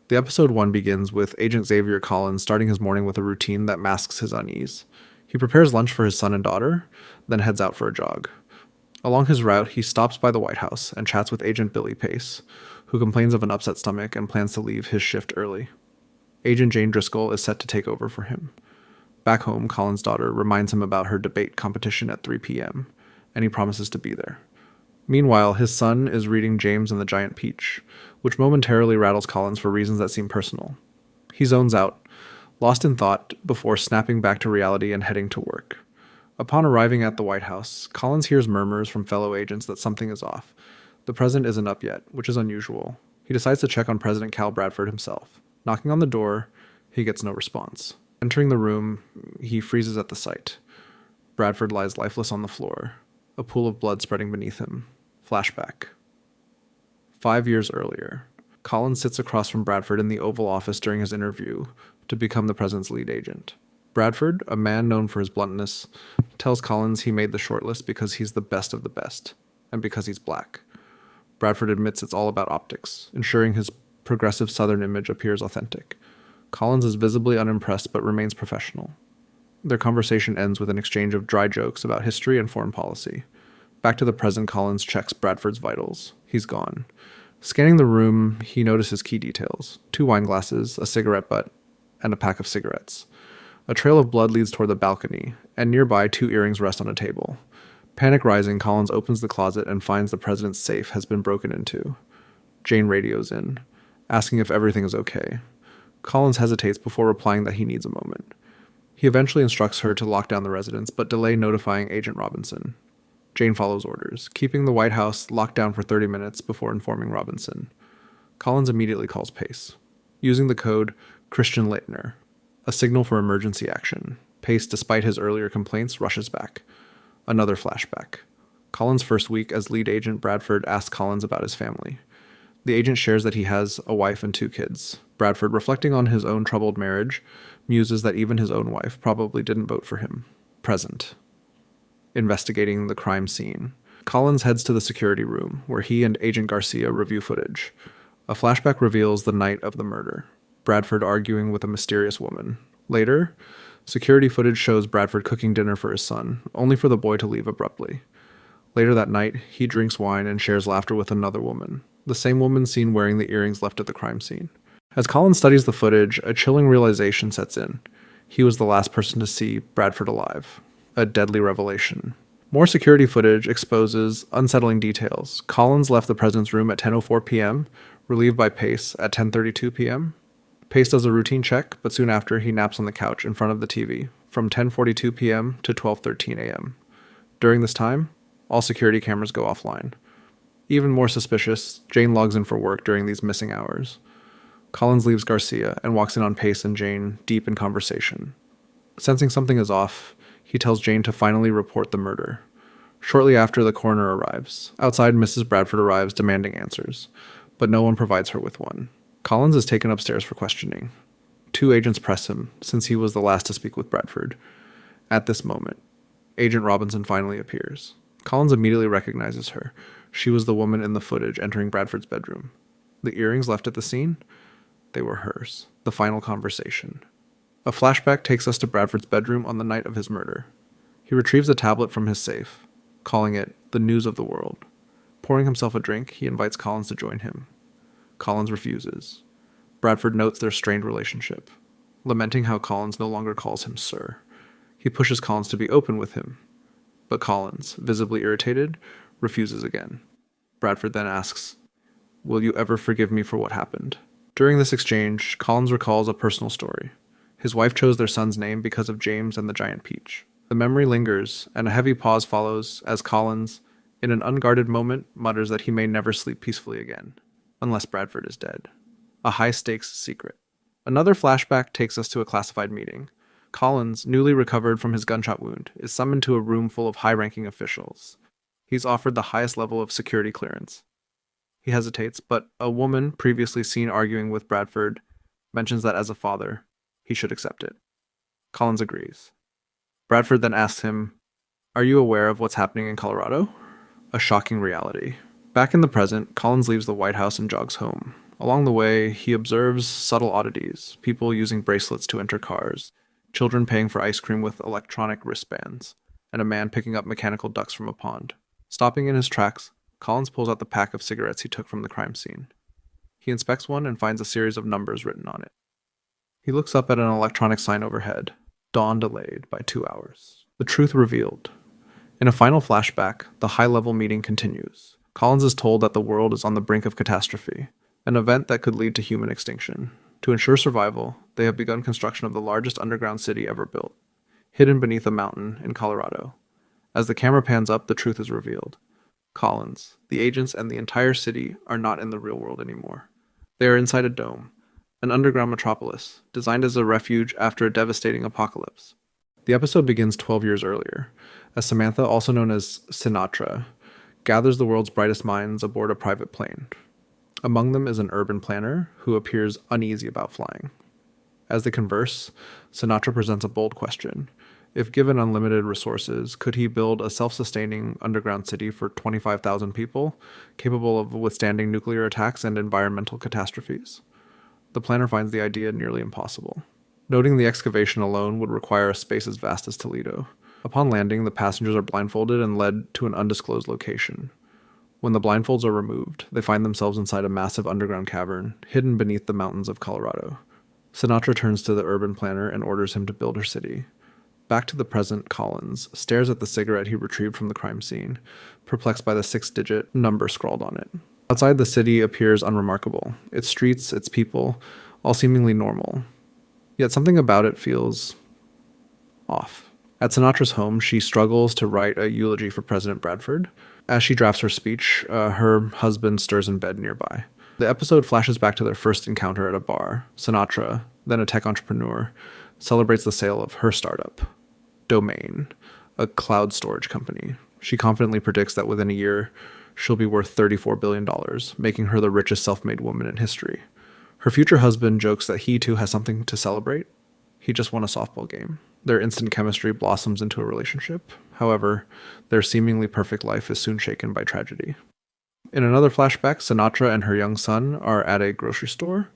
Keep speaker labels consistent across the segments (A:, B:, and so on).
A: The episode 1 begins with Agent Xavier Collins starting his morning with a routine that masks his unease. He prepares lunch for his son and daughter, then heads out for a jog. Along his route, he stops by the White House and chats with Agent Billy Pace, who complains of an upset stomach and plans to leave his shift early. Agent Jane Driscoll is set to take over for him. Back home, Collins' daughter reminds him about her debate competition at 3 p.m., and he promises to be there. Meanwhile, his son is reading James and the Giant Peach, which momentarily rattles Collins for reasons that seem personal. He zones out, lost in thought, before snapping back to reality and heading to work. Upon arriving at the White House, Collins hears murmurs from fellow agents that something is off. The president isn't up yet, which is unusual. He decides to check on President Cal Bradford himself. Knocking on the door, he gets no response. Entering the room, he freezes at the sight. Bradford lies lifeless on the floor, a pool of blood spreading beneath him. Flashback. 5 years earlier, Collins sits across from Bradford in the Oval Office during his interview to become the president's lead agent. Bradford, a man known for his bluntness, tells Collins he made the shortlist because he's the best of the best, and because he's black. Bradford admits it's all about optics, ensuring his progressive Southern image appears authentic. Collins is visibly unimpressed but remains professional. Their conversation ends with an exchange of dry jokes about history and foreign policy. Back to the present, Collins checks Bradford's vitals. He's gone. Scanning the room, he notices key details: 2 wine glasses, a cigarette butt, and a pack of cigarettes. A trail of blood leads toward the balcony, and nearby 2 earrings rest on a table. Panic rising, Collins opens the closet and finds the president's safe has been broken into. Jane radios in, asking if everything is okay. Collins hesitates before replying that he needs a moment. He eventually instructs her to lock down the residence, but delay notifying Agent Robinson. Jane follows orders, keeping the White House locked down for 30 minutes before informing Robinson. Collins immediately calls Pace, using the code Christian Leitner, a signal for emergency action. Pace, despite his earlier complaints, rushes back. Another flashback. Collins' first week as lead agent, Bradford asks Collins about his family. The agent shares that he has a wife and 2 kids. Bradford, reflecting on his own troubled marriage, muses that even his own wife probably didn't vote for him. Present. Investigating the crime scene. Collins heads to the security room, where he and Agent Garcia review footage. A flashback reveals the night of the murder. Bradford arguing with a mysterious woman. Later, security footage shows Bradford cooking dinner for his son, only for the boy to leave abruptly. Later that night, he drinks wine and shares laughter with another woman, the same woman seen wearing the earrings left at the crime scene. As Collins studies the footage, a chilling realization sets in. He was the last person to see Bradford alive. A deadly revelation. More security footage exposes unsettling details. Collins left the president's room at 10:04 p.m., relieved by Pace at 10:32 p.m. Pace does a routine check, but soon after he naps on the couch in front of the TV from 10:42 p.m. to 12:13 a.m. During this time, all security cameras go offline. Even more suspicious, Jane logs in for work during these missing hours. Collins leaves Garcia and walks in on Pace and Jane deep in conversation. Sensing something is off, he tells Jane to finally report the murder. Shortly after, the coroner arrives. Outside, Mrs. Bradford arrives demanding answers, but no one provides her with one. Collins is taken upstairs for questioning. 2 agents press him, since he was the last to speak with Bradford. At this moment, Agent Robinson finally appears. Collins immediately recognizes her. She was the woman in the footage entering Bradford's bedroom. The earrings left at the scene? They were hers. The final conversation. A flashback takes us to Bradford's bedroom on the night of his murder. He retrieves a tablet from his safe, calling it the news of the world. Pouring himself a drink, he invites Collins to join him. Collins refuses. Bradford notes their strained relationship, lamenting how Collins no longer calls him sir. He pushes Collins to be open with him, but Collins, visibly irritated, refuses again. Bradford then asks, "Will you ever forgive me for what happened?" During this exchange, Collins recalls a personal story. His wife chose their son's name because of James and the Giant Peach. The memory lingers, and a heavy pause follows as Collins, in an unguarded moment, mutters that he may never sleep peacefully again, unless Bradford is dead. A high-stakes secret. Another flashback takes us to a classified meeting. Collins, newly recovered from his gunshot wound, is summoned to a room full of high-ranking officials. He's offered the highest level of security clearance. He hesitates, but a woman previously seen arguing with Bradford mentions that as a father, he should accept it. Collins agrees. Bradford then asks him, "Are you aware of what's happening in Colorado?" A shocking reality. Back in the present, Collins leaves the White House and jogs home. Along the way, he observes subtle oddities, people using bracelets to enter cars, children paying for ice cream with electronic wristbands, and a man picking up mechanical ducks from a pond. Stopping in his tracks, Collins pulls out the pack of cigarettes he took from the crime scene. He inspects one and finds a series of numbers written on it. He looks up at an electronic sign overhead. Dawn delayed by 2 hours. The truth revealed. In a final flashback, the high-level meeting continues. Collins is told that the world is on the brink of catastrophe, an event that could lead to human extinction. To ensure survival, they have begun construction of the largest underground city ever built, hidden beneath a mountain in Colorado. As the camera pans up, the truth is revealed. Collins, the agents, and the entire city are not in the real world anymore. They are inside a dome, an underground metropolis, designed as a refuge after a devastating apocalypse. The episode begins 12 years earlier, as Samantha, also known as Sinatra, gathers the world's brightest minds aboard a private plane. Among them is an urban planner who appears uneasy about flying. As they converse, Sinatra presents a bold question. If given unlimited resources, could he build a self-sustaining underground city for 25,000 people, capable of withstanding nuclear attacks and environmental catastrophes? The planner finds the idea nearly impossible, noting the excavation alone would require a space as vast as Toledo. Upon landing, the passengers are blindfolded and led to an undisclosed location. When the blindfolds are removed, they find themselves inside a massive underground cavern, hidden beneath the mountains of Colorado. Sinatra turns to the urban planner and orders him to build her city. Back to the present, Collins stares at the cigarette he retrieved from the crime scene, perplexed by the 6-digit number scrawled on it. Outside, the city appears unremarkable. Its streets, its people, all seemingly normal. Yet something about it feels off. At Sinatra's home, she struggles to write a eulogy for President Bradford. As she drafts her speech, her husband stirs in bed nearby. The episode flashes back to their first encounter at a bar. Sinatra, then a tech entrepreneur, celebrates the sale of her startup, Domain, a cloud storage company. She confidently predicts that within a year, she'll be worth $34 billion, making her the richest self-made woman in history. Her future husband jokes that he too has something to celebrate. He just won a softball game. Their instant chemistry blossoms into a relationship. However, their seemingly perfect life is soon shaken by tragedy. In another flashback, Sinatra and her young son are at a grocery store.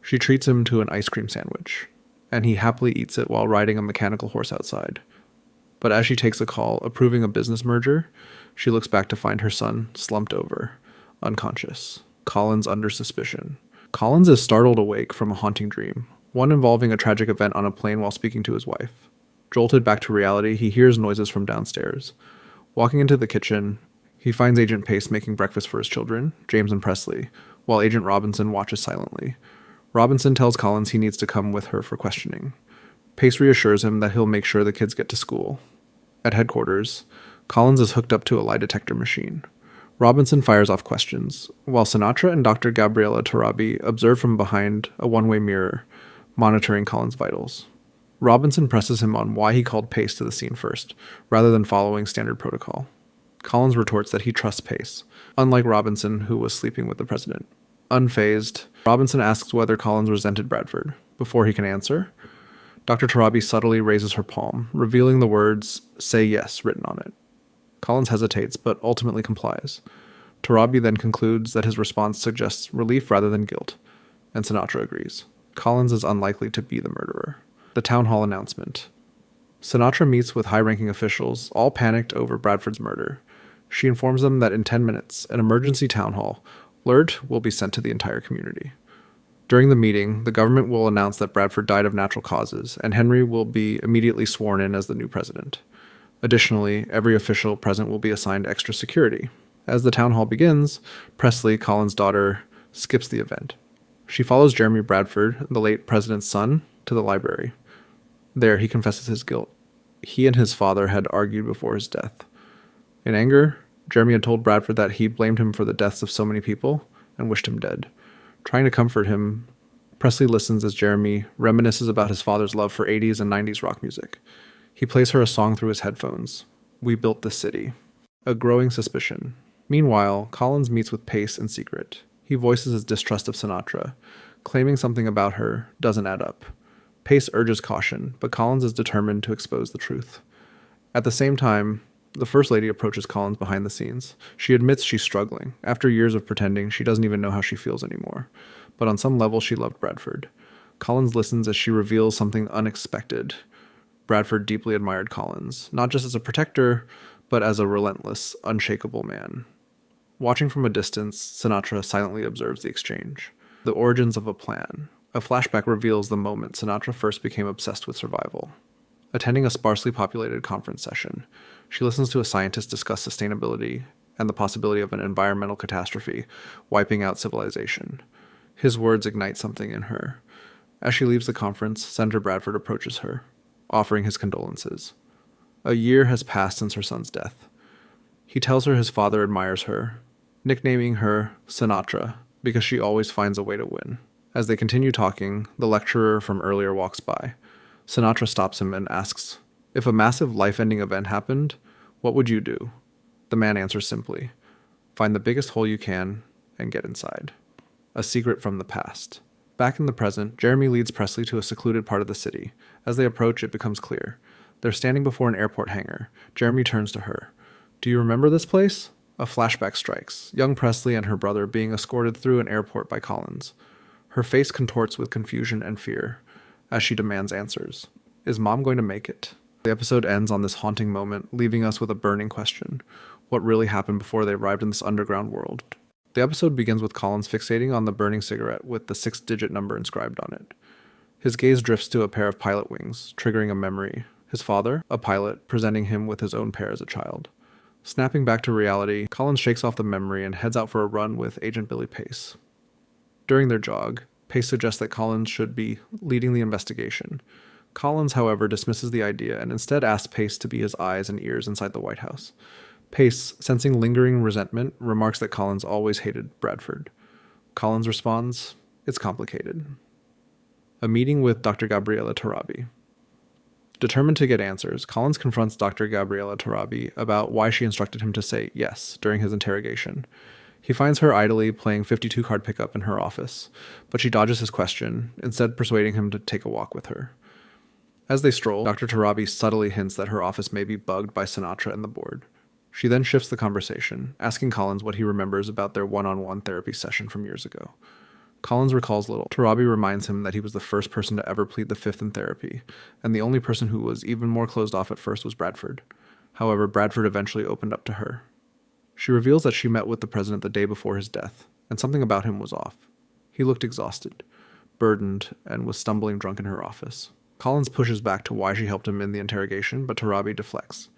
A: She treats him to an ice cream sandwich, and he happily eats it while riding a mechanical horse outside. But as she takes a call approving a business merger, she looks back to find her son slumped over, unconscious. Collins under suspicion. Collins is startled awake from a haunting dream, one involving a tragic event on a plane while speaking to his wife. Jolted back to reality, he hears noises from downstairs. Walking into the kitchen, he finds Agent Pace making breakfast for his children, James and Presley, while Agent Robinson watches silently. Robinson tells Collins he needs to come with her for questioning. Pace reassures him that he'll make sure the kids get to school. At headquarters, Collins is hooked up to a lie detector machine. Robinson fires off questions, while Sinatra and Dr. Gabriella Tarabi observe from behind a one-way mirror, monitoring Collins' vitals. Robinson presses him on why he called Pace to the scene first, rather than following standard protocol. Collins retorts that he trusts Pace, unlike Robinson, who was sleeping with the president. Unfazed, Robinson asks whether Collins resented Bradford. Before he can answer, Dr. Tarabi subtly raises her palm, revealing the words, "Say yes," written on it. Collins hesitates, but ultimately complies. Tarabi then concludes that his response suggests relief rather than guilt, and Sinatra agrees. Collins is unlikely to be the murderer. The town hall announcement. Sinatra meets with high-ranking officials, all panicked over Bradford's murder. She informs them that in 10 minutes, an emergency town hall alert will be sent to the entire community. During the meeting, the government will announce that Bradford died of natural causes, and Henry will be immediately sworn in as the new president. Additionally, every official present will be assigned extra security. As the town hall begins, Presley, Collins' daughter, skips the event. She follows Jeremy Bradford, the late president's son, to the library. There, he confesses his guilt. He and his father had argued before his death. In anger, Jeremy had told Bradford that he blamed him for the deaths of so many people and wished him dead. Trying to comfort him, Presley listens as Jeremy reminisces about his father's love for 80s and 90s rock music. He plays her a song through his headphones, "We Built This City." A growing suspicion. Meanwhile, Collins meets with Pace in secret. He voices his distrust of Sinatra, claiming something about her doesn't add up. Pace urges caution, but Collins is determined to expose the truth. At the same time, the First Lady approaches Collins behind the scenes. She admits she's struggling. After years of pretending, she doesn't even know how she feels anymore. but on some level she loved Bradford. Collins listens as she reveals something unexpected. Bradford deeply admired Collins, not just as a protector, but as a relentless, unshakable man. Watching from a distance, Sinatra silently observes the exchange. The origins of a plan. A flashback reveals the moment Sinatra first became obsessed with survival. Attending a sparsely populated conference session, she listens to a scientist discuss sustainability and the possibility of an environmental catastrophe wiping out civilization. His words ignite something in her. As she leaves the conference, Senator Bradford approaches her, offering his condolences. A year has passed since her son's death. He tells her his father admires her, nicknaming her Sinatra because she always finds a way to win. As they continue talking, the lecturer from earlier walks by. Sinatra stops him and asks, "If a massive life-ending event happened, what would you do?" The man answers simply, "Find the biggest hole you can and get inside." A secret from the past. Back in the present, Jeremy leads Presley to a secluded part of the city. As they approach, it becomes clear. They're standing before an airport hangar. Jeremy turns to her. "Do you remember this place?" A flashback strikes, young Presley and her brother being escorted through an airport by Collins. Her face contorts with confusion and fear as she demands answers. Is Mom going to make it? The episode ends on this haunting moment, leaving us with a burning question. What really happened before they arrived in this underground world? The episode begins with Collins fixating on the burning cigarette with the 6-digit number inscribed on it. His gaze drifts to a pair of pilot wings, triggering a memory. His father, a pilot, presenting him with his own pair as a child. Snapping back to reality, Collins shakes off the memory and heads out for a run with Agent Billy Pace. During their jog, Pace suggests that Collins should be leading the investigation. Collins, however, dismisses the idea and instead asks Pace to be his eyes and ears inside the White House. Pace, sensing lingering resentment, remarks that Collins always hated Bradford. Collins responds, "It's complicated." A meeting with Dr. Gabriela Tarabi. Determined to get answers, Collins confronts Dr. Gabriela Tarabi about why she instructed him to say yes during his interrogation. He finds her idly playing 52-card pickup in her office, but she dodges his question, instead persuading him to take a walk with her. As they stroll, Dr. Tarabi subtly hints that her office may be bugged by Sinatra and the board. She then shifts the conversation, asking Collins what he remembers about their one-on-one therapy session from years ago. Collins recalls little. Tarabi reminds him that he was the first person to ever plead the fifth in therapy, and the only person who was even more closed off at first was Bradford. However, Bradford eventually opened up to her. She reveals that she met with the president the day before his death, and something about him was off. He looked exhausted, burdened, and was stumbling drunk in her office. Collins pushes back to why she helped him in the interrogation, but Tarabi deflects.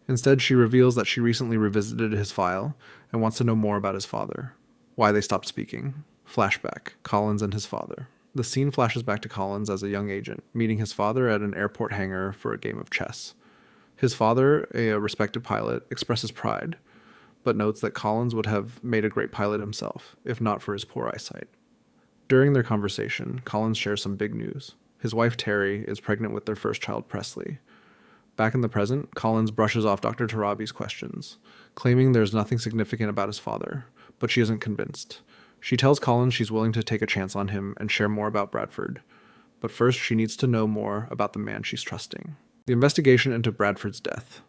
A: Instead, she reveals that she recently revisited his file and wants to know more about his father, why they stopped speaking. Flashback, Collins and his father. The scene flashes back to Collins as a young agent, meeting his father at an airport hangar for a game of chess. His father, a respected pilot, expresses pride, but notes that Collins would have made a great pilot himself, if not for his poor eyesight. During their conversation, Collins shares some big news. His wife, Terry, is pregnant with their first child, Presley. Back in the present, Collins brushes off Dr. Tarabi's questions, claiming there's nothing significant about his father, but she isn't convinced. She tells Collins she's willing to take a chance on him and share more about Bradford, but first she needs to know more about the man she's trusting. The investigation into Bradford's death.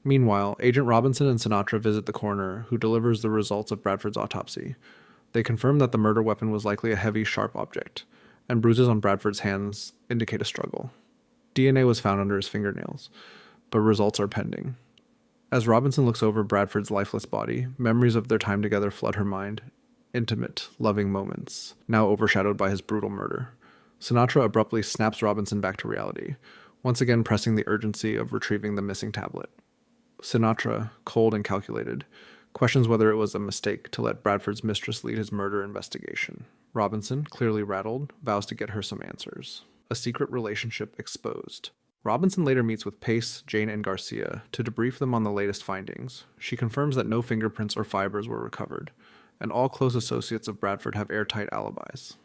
A: Meanwhile, Agent Robinson and Sinatra visit the coroner, who delivers the results of Bradford's autopsy. They confirm that the murder weapon was likely a heavy, sharp object, and bruises on Bradford's hands indicate a struggle. DNA was found under his fingernails, but results are pending. As Robinson looks over Bradford's lifeless body, memories of their time together flood her mind. Intimate, loving moments, now overshadowed by his brutal murder. Sinatra abruptly snaps Robinson back to reality, once again pressing the urgency of retrieving the missing tablet. Sinatra, cold and calculated, questions whether it was a mistake to let Bradford's mistress lead his murder investigation. Robinson, clearly rattled, vows to get her some answers. A secret relationship exposed. Robinson later meets with Pace, Jane, and Garcia to debrief them on the latest findings. She confirms that no fingerprints or fibers were recovered, and all close associates of Bradford have airtight alibis.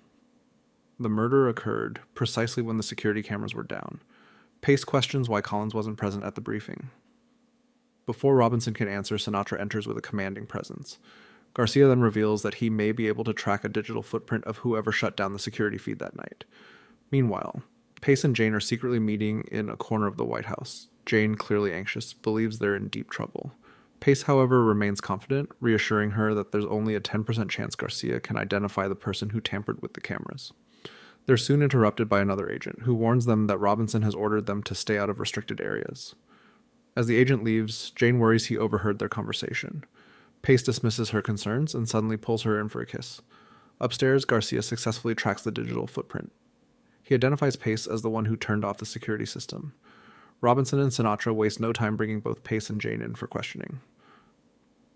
A: The murder occurred precisely when the security cameras were down. Pace questions why Collins wasn't present at the briefing. Before Robinson can answer, Sinatra enters with a commanding presence. Garcia then reveals that he may be able to track a digital footprint of whoever shut down the security feed that night. Meanwhile, Pace and Jane are secretly meeting in a corner of the White House. Jane, clearly anxious, believes they're in deep trouble. Pace, however, remains confident, reassuring her that there's only a 10% chance Garcia can identify the person who tampered with the cameras. They're soon interrupted by another agent, who warns them that Robinson has ordered them to stay out of restricted areas. As the agent leaves, Jane worries he overheard their conversation. Pace dismisses her concerns and suddenly pulls her in for a kiss. Upstairs, Garcia successfully tracks the digital footprint. He identifies Pace as the one who turned off the security system. Robinson and Sinatra waste no time bringing both Pace and Jane in for questioning.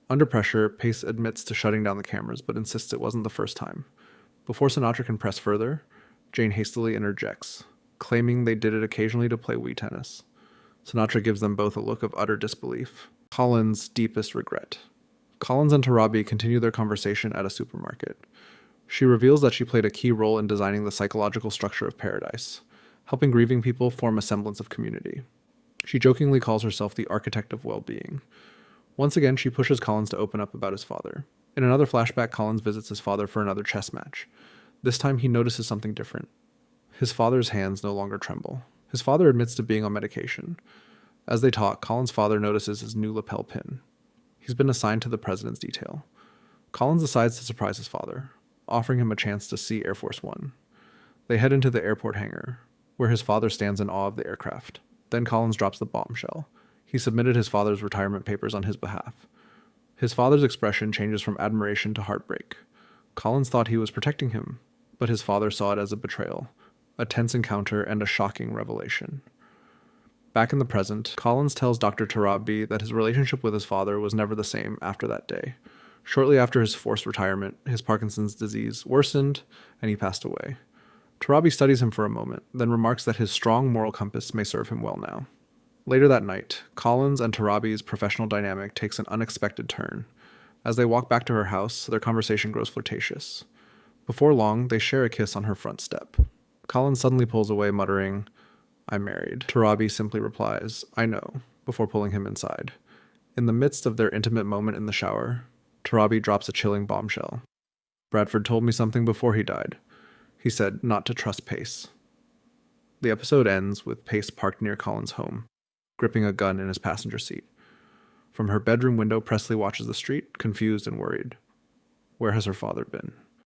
A: Under pressure, Pace admits to shutting down the cameras, but insists it wasn't the first time. Before Sinatra can press further, Jane hastily interjects, claiming they did it occasionally to play Wii tennis. Sinatra gives them both a look of utter disbelief, Colin's deepest regret. Collins and Tarabi continue their conversation at a supermarket. She reveals that she played a key role in designing the psychological structure of paradise, helping grieving people form a semblance of community. She jokingly calls herself the architect of well-being. Once again, she pushes Collins to open up about his father. In another flashback, Collins visits his father for another chess match. This time, he notices something different. His father's hands no longer tremble. His father admits to being on medication. As they talk, Collins' father notices his new lapel pin. He's been assigned to the president's detail. Collins decides to surprise his father, offering him a chance to see Air Force One. They head into the airport hangar, where his father stands in awe of the aircraft. Then Collins drops the bombshell. He submitted his father's retirement papers on his behalf. His father's expression changes from admiration to heartbreak. Collins thought he was protecting him, but his father saw it as a betrayal, a tense encounter, and a shocking revelation. Back in the present, Collins tells Dr. Tarabi that his relationship with his father was never the same after that day. Shortly after his forced retirement, his Parkinson's disease worsened, and he passed away. Tarabi studies him for a moment, then remarks that his strong moral compass may serve him well now. Later that night, Collins and Tarabi's professional dynamic takes an unexpected turn. As they walk back to her house, their conversation grows flirtatious. Before long, they share a kiss on her front step. Collins suddenly pulls away, muttering, "I'm married." Tarabi simply replies, "I know," before pulling him inside. In the midst of their intimate moment in the shower, Tarabi drops a chilling bombshell. "Bradford told me something before he died. He said not to trust Pace." The episode ends with Pace parked near Collins' home, gripping a gun in his passenger seat. From her bedroom window, Presley watches the street, confused and worried. Where has her father been?